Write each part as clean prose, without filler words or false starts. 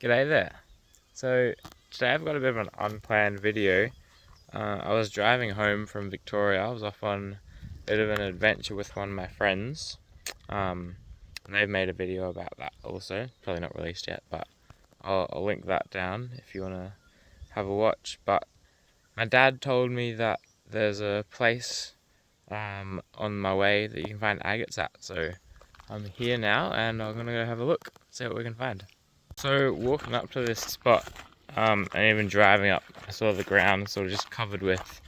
G'day there. So today I've got a bit of an unplanned video. I was driving home from Victoria. I was off on a bit of an adventure with one of my friends. And they've made a video about that also. Probably not released yet, but I'll link that down if you want to have a watch. But my dad told me that there's a place on my way that you can find agates at. So I'm here now and I'm going to go have a look, see what we can find. So walking up to this spot, and even driving up, I saw the ground sort of just covered with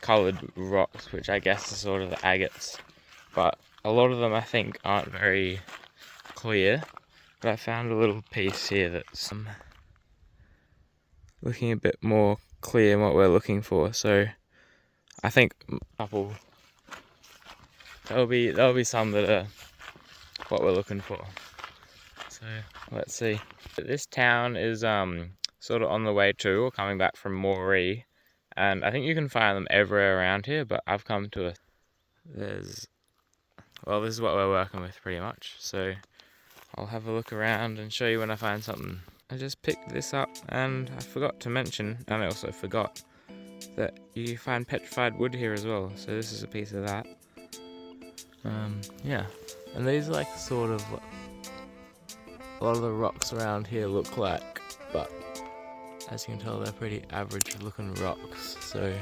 coloured rocks, which I guess are sort of the agates. But a lot of them I think aren't very clear. But I found a little piece here that's looking a bit more clear in what we're looking for. So I think a couple, there'll be some that are what we're looking for. So let's see. This town is sort of on the way to or coming back from Moree, and I think you can find them everywhere around here, but I've come to this is what we're working with pretty much. So I'll have a look around and show you when I find something. I just picked this up and I forgot to mention, and I also forgot, that you find petrified wood here as well. So this is a piece of that. Yeah, and these are like sort of what a lot of the rocks around here look like, but as you can tell they're pretty average looking rocks, so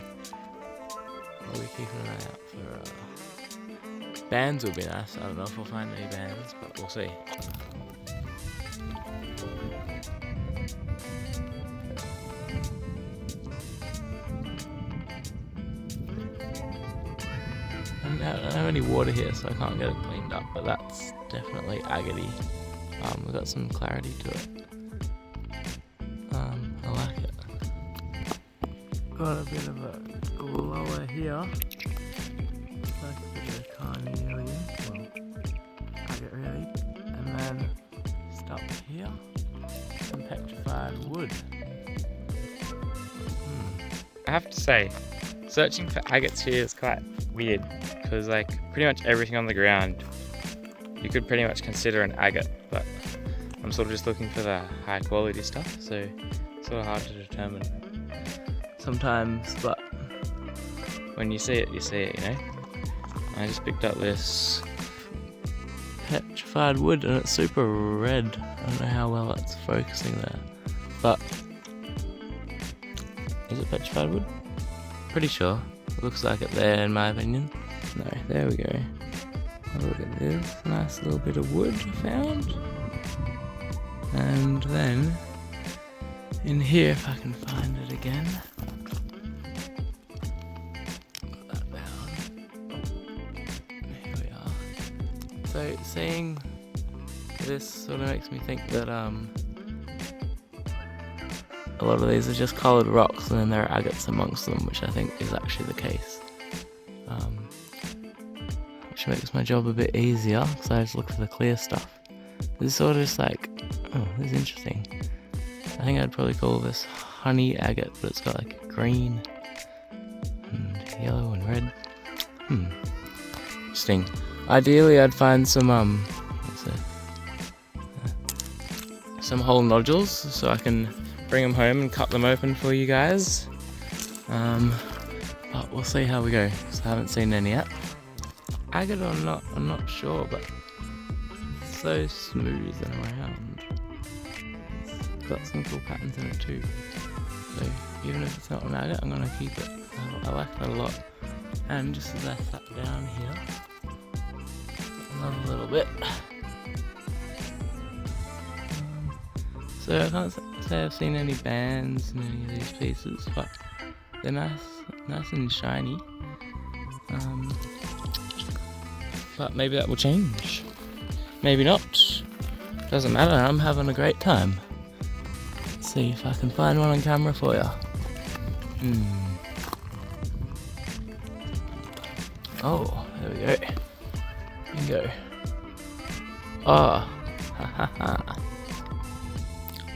I'll be keeping an eye out for bands. Would be nice. I don't know if we'll find any bands, but we'll see. I don't have any water here, so I can't get it cleaned up, but that's definitely agate. We've got some clarity to it. I like it. Got a bit of a glower here. Looks like a bit of carnelian. Well, agate really. And then just up here, some petrified wood. I have to say, searching for agates here is quite weird, because like pretty much everything on the ground you could pretty much consider an agate, but I'm sort of just looking for the high quality stuff, so it's sort of hard to determine sometimes, but when you see it, you know. I just picked up this petrified wood and it's super red. I don't know how well it's focusing there, but is it petrified wood? Pretty sure. It looks like it there in my opinion. No, there we go. Have a look at this, nice little bit of wood found. And then, in here if I can find it again. Put that down. Here we are. So seeing this sort of makes me think that a lot of these are just coloured rocks and then there are agates amongst them, which I think is actually the case. Which makes my job a bit easier, because I just look for the clear stuff. This is sort of just like, oh, this is interesting. I think I'd probably call this honey agate, but it's got like green and yellow and red. Interesting. Ideally I'd find some some whole nodules, so I can bring them home and cut them open for you guys. But we'll see how we go, because I haven't seen any yet. Agate or not, I'm not sure, but it's so smooth and round. It's got some cool patterns in it too. So even if it's not an agate, I'm gonna keep it. I like that a lot. And just as I sat down here, another little bit. So I can't say I've seen any bands in any of these pieces, but they're nice and shiny. But maybe that will change. Maybe not. Doesn't matter, I'm having a great time. Let's see if I can find one on camera for you. Oh, there we go. Bingo. Oh,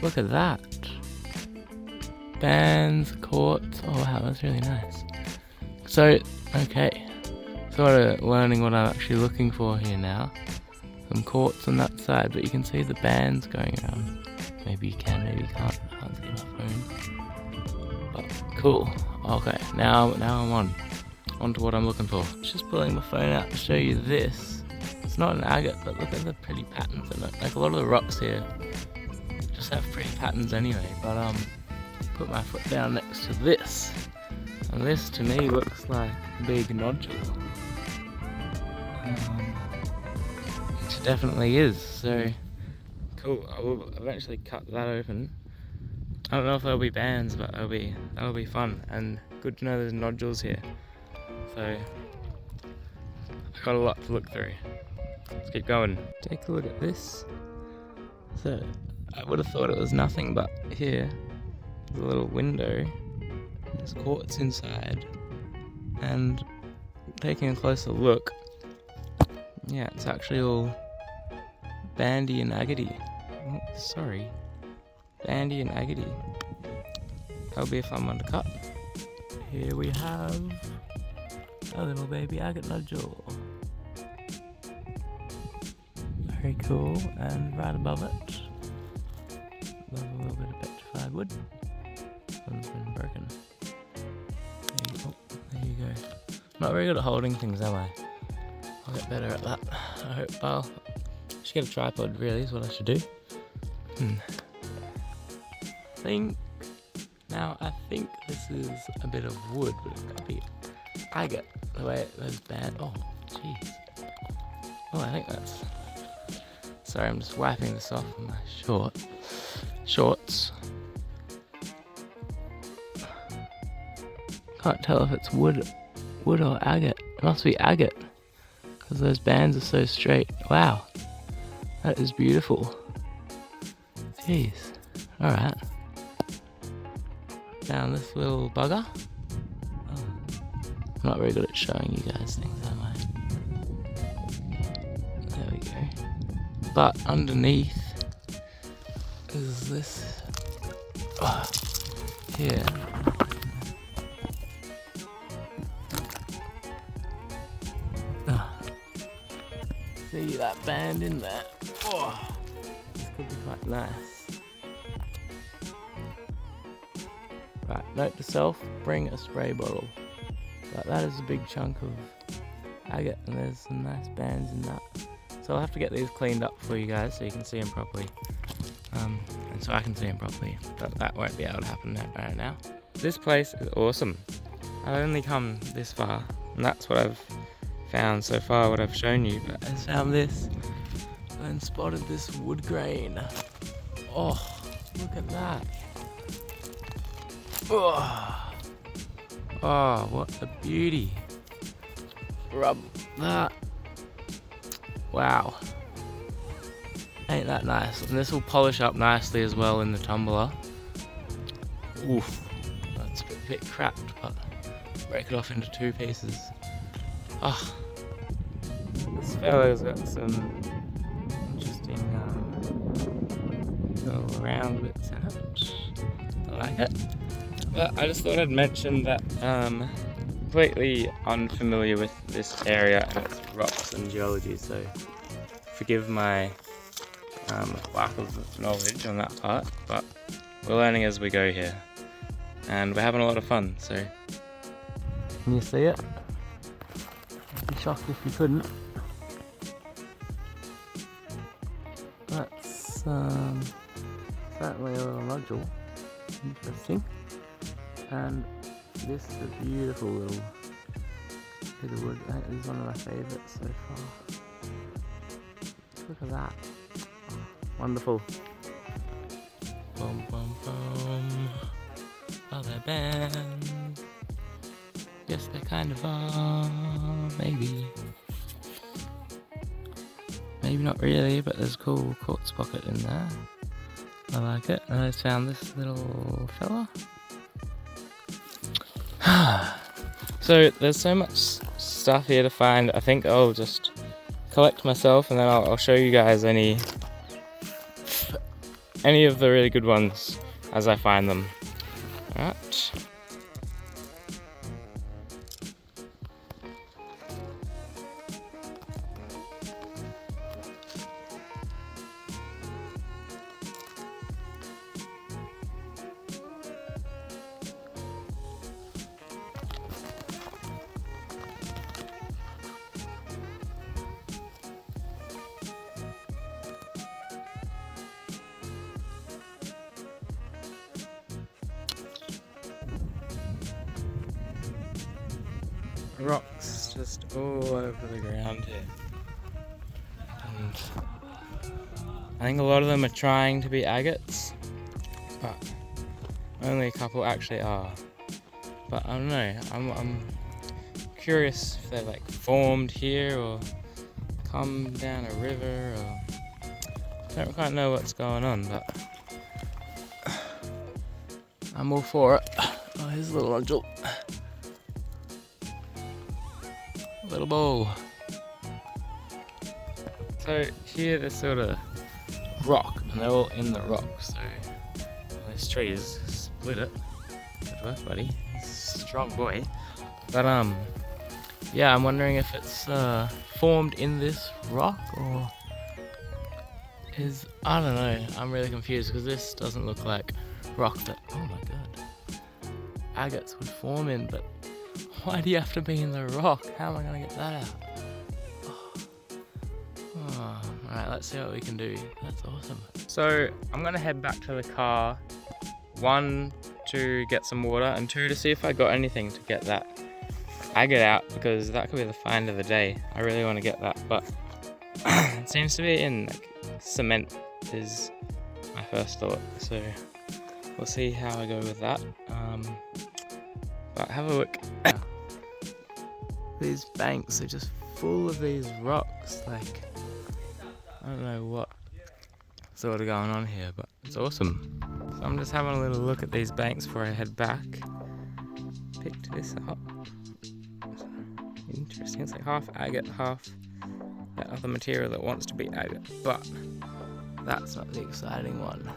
look at that. Bands, quartz. Oh wow, that's really nice. So, okay. Sort of learning what I'm actually looking for here now. some quartz on that side, but you can see the bands going around. Maybe you can, maybe you can't. I can't see my phone. But cool. Okay, now I'm on to what I'm looking for. Just pulling my phone out to show you this. It's not an agate, but look at the pretty patterns in it. Like a lot of the rocks here just have pretty patterns anyway. But put my foot down next to this, and this to me looks like a big nodule. Which definitely is. So cool. I will eventually cut that open. I don't know if there'll be bands, but that'll be fun, and good to know there's nodules here. So I've got a lot to look through. Let's keep going. Take a look at this. So I would have thought it was nothing, but here there's a little window. There's quartz inside, and taking a closer look, yeah, it's actually all bandy and agate. Oh, sorry. Bandy and agate. That'll be a fun one to cut. Here we have a little baby agate nodule. Very cool, and right above it, above a little bit of petrified wood. One's been broken. There you go. Not very good at holding things, am I? I'll get better at that. I hope. Well, I should get a tripod, really, is what I should do. I think this is a bit of wood, but it could be agate, the way it was bad. Oh, jeez. Oh, I think that's... Sorry, I'm just wiping this off with my shorts. Can't tell if it's wood or agate. It must be agate, because those bands are so straight. Wow, that is beautiful. Jeez. Alright. Down this little bugger. Oh. I'm not very good at showing you guys things, am I? There we go. But underneath is this here. See that band in there? Oh, this could be quite nice. Right, note to self, bring a spray bottle. But that is a big chunk of agate, and there's some nice bands in that. So I'll have to get these cleaned up for you guys so you can see them properly. And so I can see them properly, but that won't be able to happen right now. This place is awesome. I've only come this far, and that's what I've found so far, what I've shown you, but I found this and spotted this wood grain. Oh, look at that. Oh, what a beauty. Rub that. Wow. Ain't that nice? And this will polish up nicely as well in the tumbler. Oof. That's a bit cracked, but break it off into 2 pieces. Oh. This fellow's got some interesting little round bits in it. I like it. But I just thought I'd mention that completely unfamiliar with this area and its rocks and geology, so forgive my lack of knowledge on that part, but we're learning as we go here, and we're having a lot of fun. So can you see it? I'd be shocked if you couldn't. That's certainly a little nodule. Interesting. And this is a beautiful little bit of wood. I think this is one of my favourites so far. Look at that. Oh, wonderful. Boom, boom, boom. Are there bands? Yes, they kind of are. Maybe. Maybe not really, but there's a cool quartz pocket in there. I like it. And I found this little fella. So there's so much stuff here to find. I think I'll just collect myself, and then I'll show you guys any of the really good ones as I find them. Alright. rocks just all over the ground here. And I think a lot of them are trying to be agates, but only a couple actually are. But I don't know, I'm curious if they've like formed here or come down a river, or I don't quite know what's going on, but I'm all for it. Oh, here's a little nodule. Little ball. So here there's sort of rock, and they're all in the rock, so this tree has split it. Good work, buddy. Strong boy. But yeah, I'm wondering if it's formed in this rock, or is, I don't know, I'm really confused because this doesn't look like rock that, oh my god, agates would form in, but why do you have to be in the rock? How am I going to get that out? Oh, alright, let's see what we can do. That's awesome. So I'm going to head back to the car, 1 to get some water, and 2 to see if I got anything to get that agate out, because that could be the find of the day. I really want to get that, but it seems to be in like cement is my first thought, so we'll see how I go with that. But have a look. These banks are just full of these rocks, like I don't know what sort of going on here, but it's awesome. So I'm just having a little look at these banks before I head back. Picked this up. Interesting, it's like half agate, half that other material that wants to be agate, but that's not the exciting one.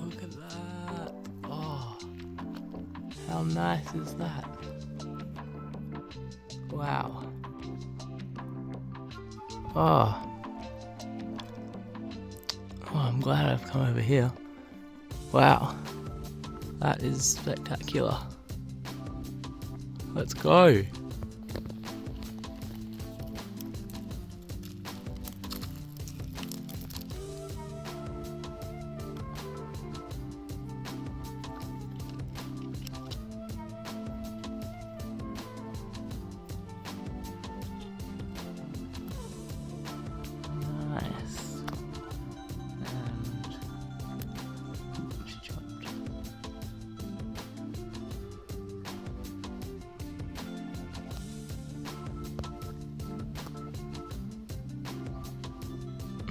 Look at that! Oh, how nice is that? Wow. Oh, I'm glad I've come over here. Wow, that is spectacular. Let's go.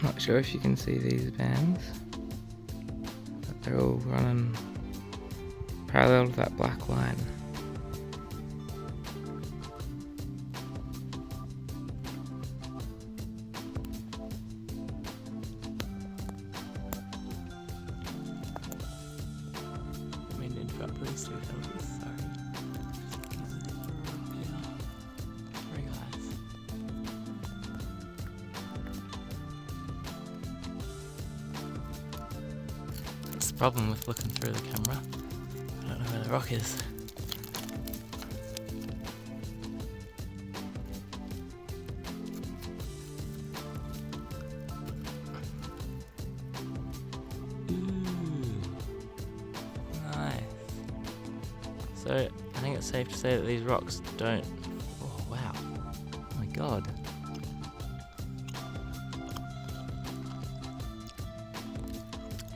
Not sure if you can see these bands, but they're all running parallel to that black line. I mean, interrupt these two fellas, sorry. Sorry guys. That's the problem with looking through the camera. I don't know where the rock is. So I think it's safe to say that these rocks don't... Oh wow, oh my god.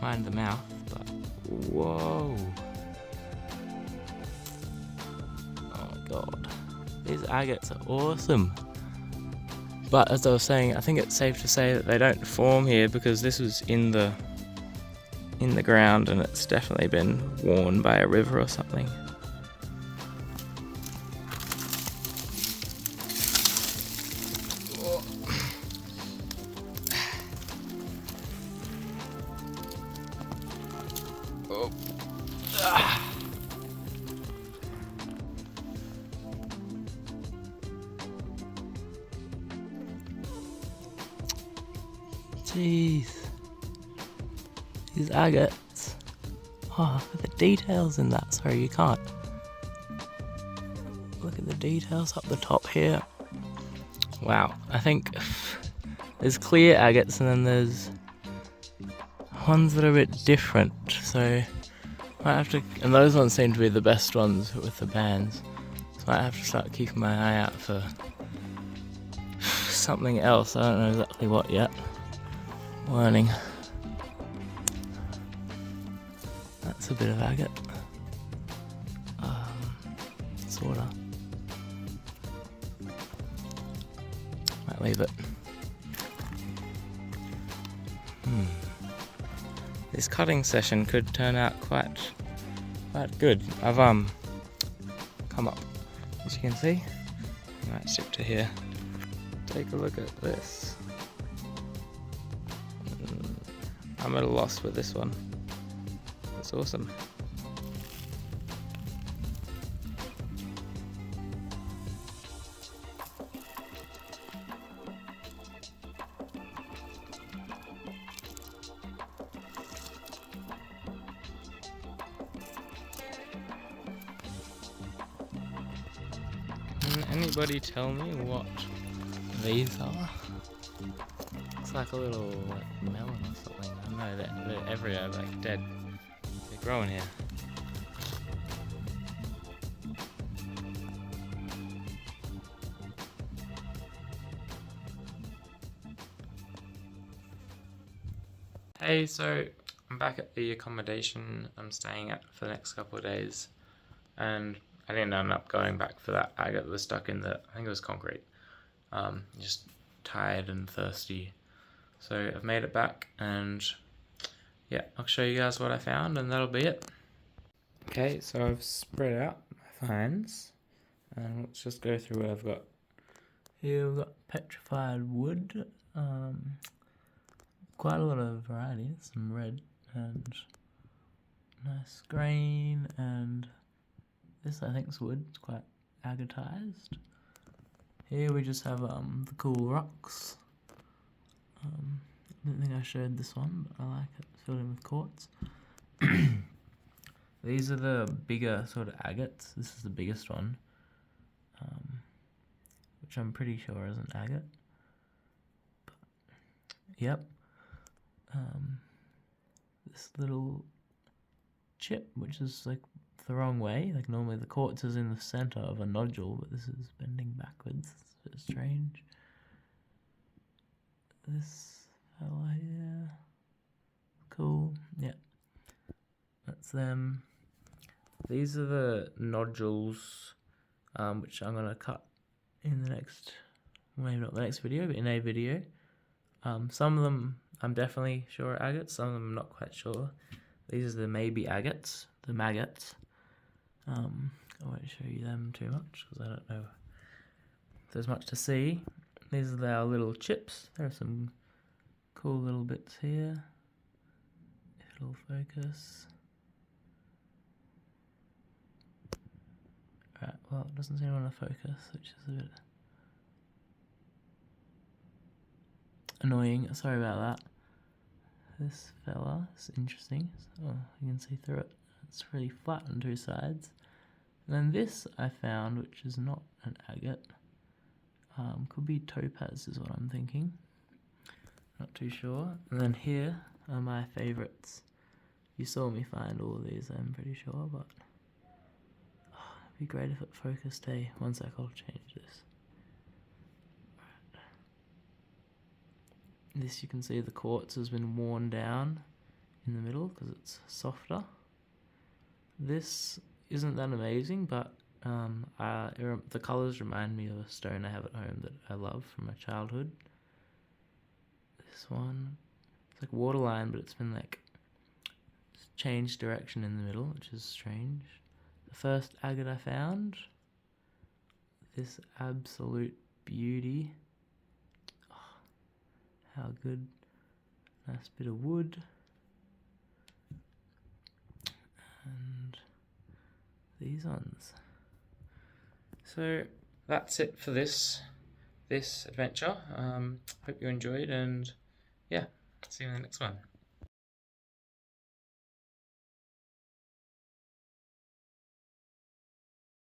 Mind the mouth, but whoa. Oh my god. These agates are awesome. But as I was saying, I think it's safe to say that they don't form here because this was in the ground and it's definitely been worn by a river or something. Oh. Ah. Jeez. These agates. Oh, look at the details in that. Sorry, you can't. Look at the details up the top here. Wow, I think there's clear agates and then there's ones that are a bit different. So Might have to, and those ones seem to be the best ones with the bands. So I might have to start keeping my eye out for something else. I don't know exactly what yet. Learning. That's a bit of agate. Sorta. Might leave it. This cutting session could turn out quite good. I've come up, as you can see. I might stick to here. Take a look at this. I'm at a loss with this one. It's awesome. Can anybody tell me what these are? Looks like a little melon or something. I don't know, they're everywhere, like dead. They're growing here. Hey, so I'm back at the accommodation I'm staying at for the next couple of days, and I didn't end up going back for that agate that was stuck in the, I think it was concrete. Just tired and thirsty. So I've made it back, and yeah, I'll show you guys what I found, and that'll be it. Okay, so I've spread out my finds, and let's just go through what I've got. Here we've got petrified wood, quite a lot of varieties, some red and nice green, and this I think is wood, it's quite agatized. Here we just have the cool rocks. I don't think I showed this one, but I like it. It's filled in with quartz. These are the bigger sort of agates. This is the biggest one, which I'm pretty sure is an agate. But, yep. This little chip, which is like the wrong way. Like normally the quartz is in the center of a nodule, but this is bending backwards. It's a bit strange. This fella here, cool. Yeah, that's them. These are the nodules, which I'm gonna cut in the next, maybe not the next video, but in a video. Some of them I'm definitely sure are agates, some of them I'm not quite sure. These are the maybe agates, the maggots. I won't show you them too much because I don't know if there's much to see. These are our little chips. There are some cool little bits here. If it'll focus. Right, well, it doesn't seem to want to focus, which is a bit annoying. Sorry about that. This fella is interesting. Oh, you can see through it. It's really flat on two sides. And then this I found, which is not an agate. Could be topaz is what I'm thinking. Not too sure. And then here are my favourites. You saw me find all of these, I'm pretty sure, but it'd be great if it focused. Hey, one sec, I'll change this. Right. This you can see the quartz has been worn down in the middle because it's softer. This isn't that amazing, but the colours remind me of a stone I have at home that I love from my childhood. This one, it's like waterline, but it's been like changed direction in the middle, which is strange. The first agate I found, this absolute beauty. Oh, how good. Nice bit of wood. And these ones. So that's it for this adventure. Hope you enjoyed, and yeah, see you in the next one.